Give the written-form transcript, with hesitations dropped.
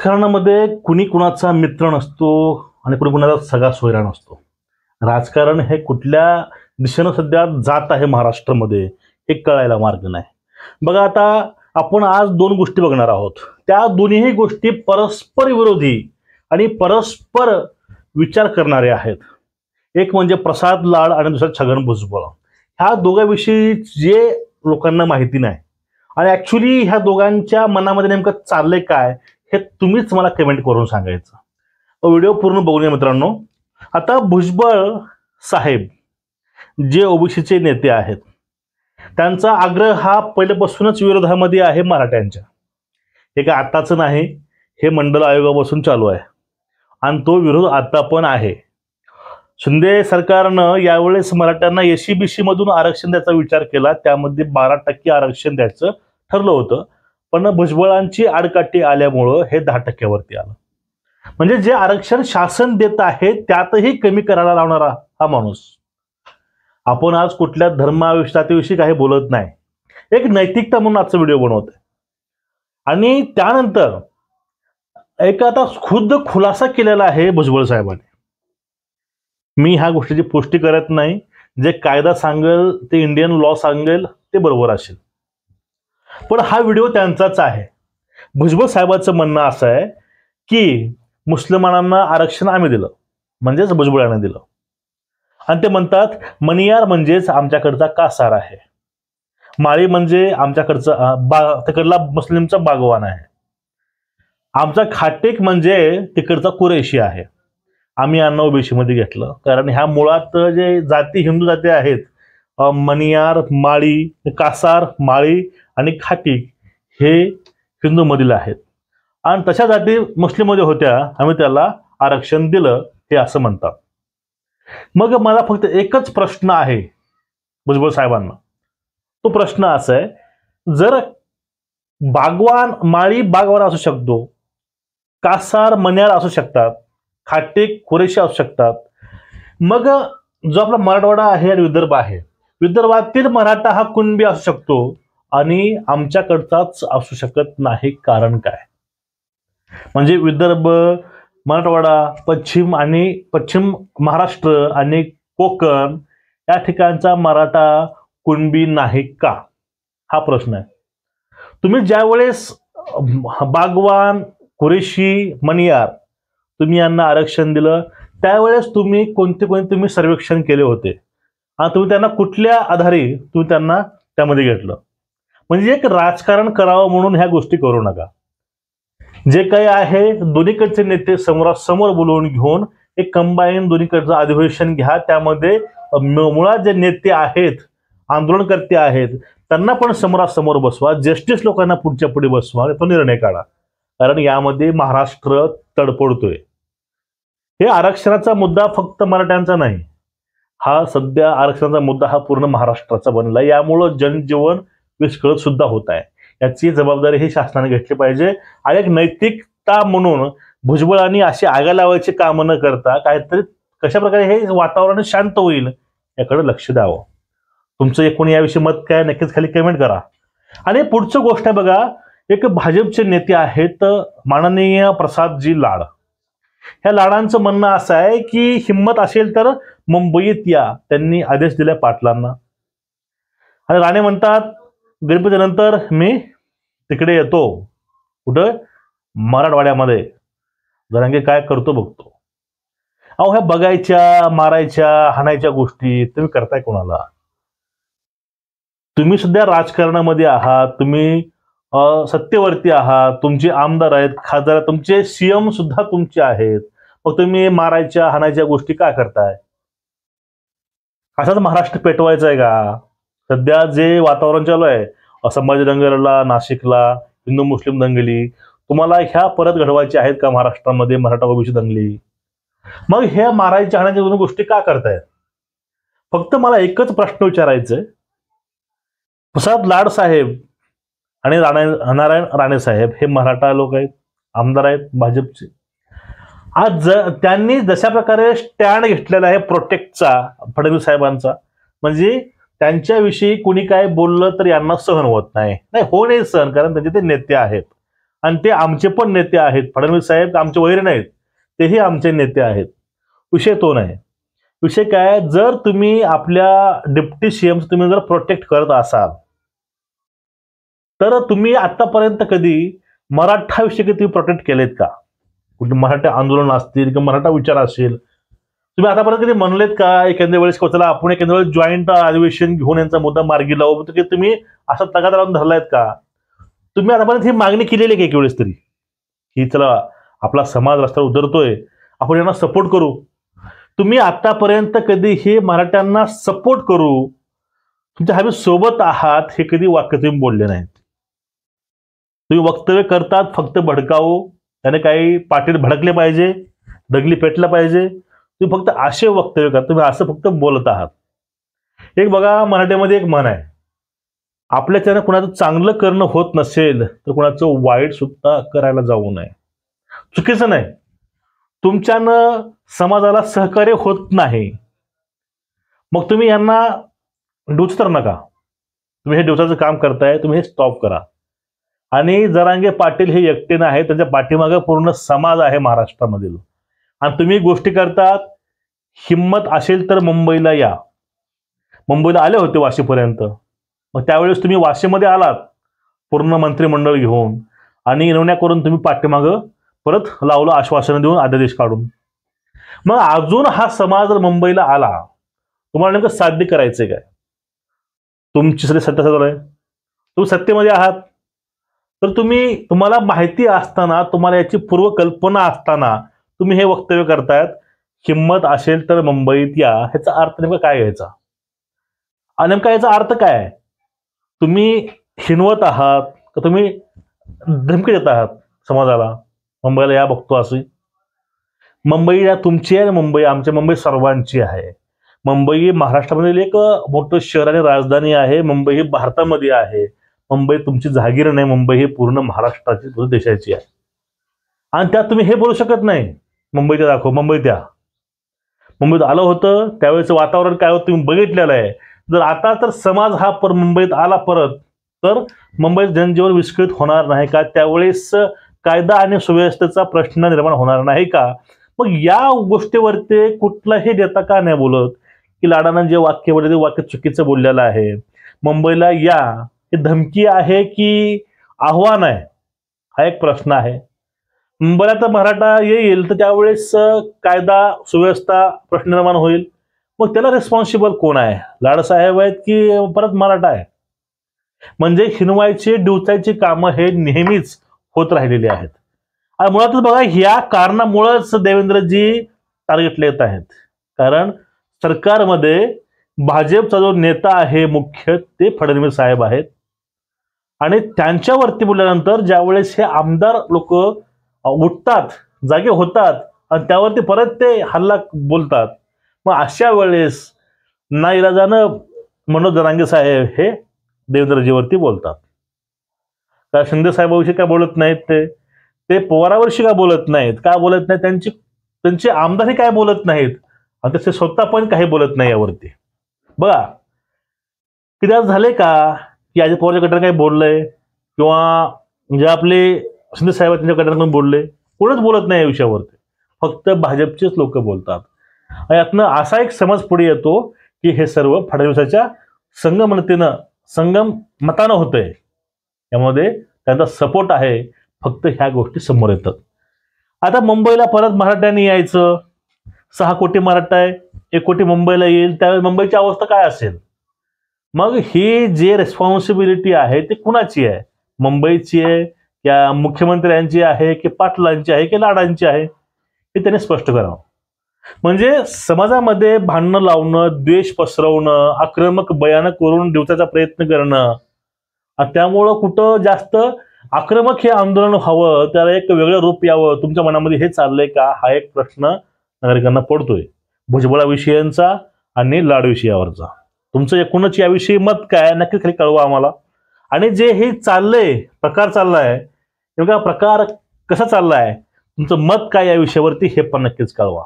राजकारणामध्ये कुणी कुणाचा मित्र नसतो आणि कुणी कुणाचा सगळा सोयरा नसतो. राजकारण हे कुठल्या दिशेनं सध्या जात आहे महाराष्ट्रामध्ये हे कळायला मार्ग नाही. बघा, आता आपण आज दोन गोष्टी बघणार आहोत. त्या दोन्ही गोष्टी परस्पर विरोधी आणि परस्पर विचार करणारे आहेत. एक म्हणजे प्रसाद लाड आणि दुसरा छगन भुजबळ. ह्या दोघांविषयी जे लोकांना माहिती नाही आणि ॲक्च्युली ह्या दोघांच्या मनामध्ये नेमकं चाललंय काय हे तुम्हीच मला कमेंट करून सांगायचं. व्हिडिओ पूर्ण बघूया मित्रांनो. आता भुजबळ साहेब जे ओबीसीचे नेते आहेत त्यांचा आग्रह हा पहिल्यापासूनच विरोधामध्ये आहे मराठ्यांच्या. हे काय आताच नाही, हे मंडल आयोगापासून चालू आहे आणि तो विरोध आता पण आहे. शिंदे सरकारनं यावेळेस मराठ्यांना एससीबीसी मधून आरक्षण द्यायचा विचार केला. त्यामध्ये 12% आरक्षण द्यायचं ठरलं होतं, पण भुजबळांची आडकाठी आल्यामुळं हे 10% आलं. म्हणजे जे आरक्षण शासन देत आहे त्यातही कमी करायला लावणारा हा माणूस. आपण आज कुठल्या धर्माविषयी काही बोलत नाही, एक नैतिकता म्हणून आजचा व्हिडिओ बनवतोय. आणि त्यानंतर एक आता खुद्द खुलासा केलेला आहे भुजबळ साहेबांनी. मी ह्या गोष्टीची पुष्टी करत नाही. जे कायदा सांगेल ते इंडियन लॉ सांगेल ते बरोबर असेल, पण हा व्हिडिओ त्यांचाच आहे. भुजबळ साहेबांचं म्हणणं असं आहे की मुसलमानांना आरक्षण आम्ही दिलं, म्हणजेच भुजबळांना दिलं. आणि ते म्हणतात मणियार म्हणजेच आमच्याकडचा कासार आहे, माळी म्हणजे आमच्याकडचा तिकडला मुस्लिमचा बागवान आहे, आमचा खाटेक म्हणजे तिकडचा कुरेशी आहे. आम्ही यांना ओबीसी मध्ये घेतलं कारण ह्या मुळात जे जाती हिंदू जाती आहेत, मणियार, माळी, कासार, माळी आणि खाटीक हे हिंदू मधील आहेत आणि तशा जाती मुस्लिम मध्ये होत्या, आम्ही त्याला आरक्षण दिलं हे असं म्हणतात. मग मला फक्त एकच प्रश्न आहे भुजबळ साहेबांना. तो प्रश्न असा आहे, जर बागवान माळी बागवान असू शकतो, कासार मण्यार असू शकतात, खाटेक कुरेशी असू शकतात, मग जो आपला मराठवाडा आहे आणि विदर्भ आहे, विदर्भातील मराठा हा कुणबी असू शकतो आणि आमच्याकडचाच असू शकत नाही. कारण काय? म्हणजे विदर्भ, मराठवाडा, पश्चिम महाराष्ट्र आणि कोकण या ठिकाणचा मराठा कुणबी नाही का, हा प्रश्न आहे. तुम्ही ज्यावेळेस बागवान, कुरेशी, मणियार तुम्ही यांना आरक्षण दिलं त्यावेळेस तुम्ही कोणते सर्वेक्षण केले होते आणि तुम्ही त्यांना कुठल्या आधारे तुम्ही त्यांना त्यामध्ये घेतलं? म्हणजे एक राजकारण करावं म्हणून ह्या गोष्टी करू नका. जे काही आहे दोन्हीकडचे नेते समोरासमोर बोलवून घेऊन एक कंबाईन दोन्हीकडचं अधिवेशन घ्या. त्यामध्ये मुळात जे नेते आहेत, आंदोलनकर्ते आहेत, त्यांना पण समोरासमोर बसवा, जस्टिस लोकांना पुढच्या पुढे बसवा, तो निर्णय काढा. कारण यामध्ये महाराष्ट्र तडफडतोय. हे आरक्षणाचा मुद्दा फक्त मराठ्यांचा नाही, हा सध्या आरक्षणाचा मुद्दा हा पूर्ण महाराष्ट्राचा बनला. यामुळं जनजीवन विस्कळीत सुद्धा होत आहे. याची जबाबदारी ही शासनाने घेतली पाहिजे आणि एक नैतिकता म्हणून भुजबळांनी अशी आगा लावायची कामं न करता काहीतरी कशा प्रकारे हे वातावरण शांत होईल याकडे लक्ष द्यावं. तुमचं एकूण याविषयी मत काय नक्कीच खाली कमेंट करा. आणि पुढची गोष्ट आहे बघा, एक भाजपचे नेते आहेत माननीय प्रसादजी लाड. ह्या लाडांचं म्हणणं असं आहे की हिंमत असेल तर मुंबईत या. त्यांनी आदेश दिले पाटलांना. आणि राणे म्हणतात गणपती नंतर मी तिकडे येतो. कुठं? मराठवाड्यामध्ये. जरांगे काय करतो बघतो. अहो, ह्या बघायच्या, मारायच्या, हाणायच्या गोष्टी तुम्ही करताय कोणाला? तुम्ही सध्या राजकारणामध्ये आहात, तुम्ही सत्तेवरती आहात, तुमचे आमदार आहेत, खासदार, तुमचे सीएम सुद्धा तुमचे आहेत, मग तुम्ही मारायच्या हाणायच्या गोष्टी काय करताय? असाच महाराष्ट्र पेटवायचा आहे का? सध्या जे वातावरण चालू आहे, संभाजी दंगलीला, नाशिकला हिंदू मुस्लिम दंगली, तुम्हाला ह्या परत घडवायच्या आहेत का महाराष्ट्रामध्ये मराठा ओबीसी दंगली? मग ह्या मारायच्या हाणायच्या दोन गोष्टी का करतायत? फक्त मला एकच प्रश्न विचारायचा आहे. प्रसाद लाड साहेब आणि नारायण राणे साहेब हे मराठा लोक आहेत, आमदार आहेत भाजपचे. आज त्यांनी जशा प्रकारे स्टँड घेतलेला आहे प्रोटेक्टचा फडणवीस साहेबांचा, म्हणजे त्यांच्याविषयी कोणी काय बोललं तर यांना सहन होत नाही. नाही सहन, कारण त्यांचे ते नेते आहेत आणि ते आमचे पण नेते आहेत. फडणवीस साहेब आमचे वैर नाहीत, तेही आमचे नेते आहेत. विषय तो नाही. विषय काय, जर तुम्ही आपल्या डिप्टी सीएम तुम्ही जर प्रोटेक्ट करत असाल तर तुम्ही आतापर्यंत कधी मराठा विषय तुम्ही प्रोटेक्ट केलेत का? कुठे मराठा आंदोलन असतील किंवा मराठा विचार असेल, तुम्ही आतापर्यंत कधी म्हणलेत का एखाद्या वेळेस चला आपण एखाद्या वेळेस जॉईंट अधिवेशन घेऊन यांचा मुद्दा मार्गी लावू, की तुम्ही असं तगादा लावून धरलायत का? तुम्ही आतापर्यंत ही मागणी केलेली आहे की एक वेळेस तरी, की चला आपला समाज रस्त्यावर उतरतोय, आपण यांना सपोर्ट करू? तुम्ही आतापर्यंत कधी हे मराठ्यांना सपोर्ट करू, तुमच्या हवे सोबत आहात, हे कधी वाक्य तुम्ही बोलले नाहीत. तुम्ही वक्तव्य करतात फक्त भडकावू, त्याने काही पाटील भडकले पाहिजे, दगली पेटलं पाहिजे, तुम्ही फक्त असे वक्तव्य करता, तुम्ही असं फक्त बोलत आहात. एक बघा, मराठीमध्ये एक म्हण आहे, आपल्याच्यानं कुणाचं चांगलं करणं होत नसेल तर कुणाचं वाईट सुद्धा करायला जाऊ नये. चुकीचं नाही, तुमच्यानं समाजाला सहकार्य होत नाही, मग तुम्ही यांना डोचतर नका. तुम्ही हे डोचाचं काम करताय, तुम्ही हे स्टॉप करा. आणि जरांगे पाटील हे एकटे नाही, त्यांच्या पाठीमागे पूर्ण समाज आहे महाराष्ट्रामधील. आणि तुम्ही गोष्टी करतात, हिम्मत असेल तर मुंबईला या. मुंबईला आले होते वाशीपर्यंत, मग त्यावेळेस तुम्ही वाशीमध्ये आलात पूर्ण मंत्रिमंडळ घेऊन, आणि निर्णय करून तुम्ही पाठीमागं परत लावलं आश्वासन देऊन अध्यादेश काढून. मग अजून हा समाज जर मुंबईला आला, तुम्हाला नेमकं साध्य करायचंय काय? तुमची सध्या सत्ता चालू आहे, तुम्ही सत्तेमध्ये आहात, तर तुम्हाला माहिती असताना, तुम्हाला याची पूर्वकल्पना असताना तुम्ही हे वक्तव्य करतायत, हिम्मत असेल तर मुंबईत या. ह्याचा अर्थ नेमका काय घ्यायचा? आणि नेमका याचा अर्थ काय? तुम्ही हिनवत आहात का तुम्ही धमकी देत आहात समाजाला, मुंबईला या बघतो असे? मुंबई या तुमची आहे, मुंबई आमची, मुंबई सर्वांची आहे. मुंबई महाराष्ट्रामधील एक मोठं शहर आणि राजधानी आहे. मुंबई ही भारतामध्ये आहे. मुंबई तुमची जागीर नाही, मुंबई ही पूर्ण महाराष्ट्राची, पूर्ण देशाची आहे. आणि त्यात तुम्ही हे बोलू शकत नाही मुंबईच्या दाखव, मुंबईत या. मुंबईत आलं होतं त्यावेळेचं वातावरण काय होतं तुम्ही बघितलेलं आहे. जर आता तर समाज हा मुंबईत आला परत, तर मुंबईत जनजीवन विस्कळीत होणार नाही का? त्यावेळेस कायदा आणि सुव्यवस्थेचा प्रश्न निर्माण होणार नाही का? मग या गोष्टीवरती कुठलाही नेता का नाही बोलत की लाडानं जे वाक्य बोलले ते वाक्य चुकीचं बोललेलं आहे? मुंबईला या ही धमकी आहे की आव्हान आहे, हा एक प्रश्न आहे. मुंबईला तर मराठा येईल तर त्यावेळेस कायदा सुव्यवस्था प्रश्न निर्माण होईल. मग त्याला रिस्पॉन्सिबल कोण आहे? लाडसाहेब आहेत की परत मराठा आहे? म्हणजे हिनवायची डिवचायची कामं हे नेहमीच होत राहिलेली आहेत. आणि मुळातच बघा, ह्या कारणामुळेच देवेंद्रजी टार्गेटला येत आहेत. कारण सरकारमध्ये भाजपचा जो नेता आहे मुख्य, ते फडणवीस साहेब आहेत. आणि त्यांच्यावरती बोलल्यानंतर ज्यावेळेस हे आमदार लोक उठतात, जागे होतात, आणि त्यावरती परत ते हल्ला बोलतात, मग अशा वेळेस नाईलाजानं मनोज जरांगे साहेब हे देवेंद्रजीवरती बोलतात. का शिंदे साहेबांविषयी काय बोलत नाहीत? ते पवारांविषयी का बोलत नाहीत? का बोलत नाहीत? त्यांचे आमदारही काय बोलत नाहीत, आणि ते स्वतः पण काही बोलत नाही यावरती. बघा, किती झाले का की अजित पवारच्या गटाने काही बोललंय, किंवा जे आपले शिंदे साहेब त्यांच्या गटाने बोलले? कोणच बोलत नाही या विषयावरती, फक्त भाजपचेच लोक बोलतात. यातनं असा एक समज पुढे येतो की हे सर्व फडणवीसाच्या संगम मतानं होतंय, त्यामध्ये त्यांचा सपोर्ट आहे. फक्त ह्या गोष्टी समोर येतात. आता मुंबईला परत मराठ्यांनी यायचं, 6 कोटी मराठा आहे, 1 कोटी मुंबईला येईल, त्यावेळेस मुंबईची अवस्था काय असेल? मग ही जे रिस्पॉन्सिबिलिटी आहे ती कुणाची आहे? मुंबईची आहे, या मुख्यमंत्र्यांची आहे, की पाटलांची आहे, की लाडांची आहे? हे त्यांनी स्पष्ट करावं. म्हणजे समाजामध्ये भांडणं लावणं, द्वेष पसरवणं, आक्रमक बयान करून दिवसाचा प्रयत्न करणं, त्यामुळं कुठं जास्त आक्रमक हे आंदोलन व्हावं, त्याला एक वेगळं रूप यावं, तुमच्या मनामध्ये हे चाललंय का? हा एक प्रश्न नागरिकांना पडतोय, भुजबळाविषयींचा आणि लाड विषयावरचा. तुमचं एकूणच याविषयी मत काय, नक्कीच खाली कळवा आम्हाला. आणि जे हे चाललंय, प्रकार चाललाय, नेमका प्रकार कसा चाललाय, तुमचं मत काय या विषयावरती, हे पण नक्कीच कळवा.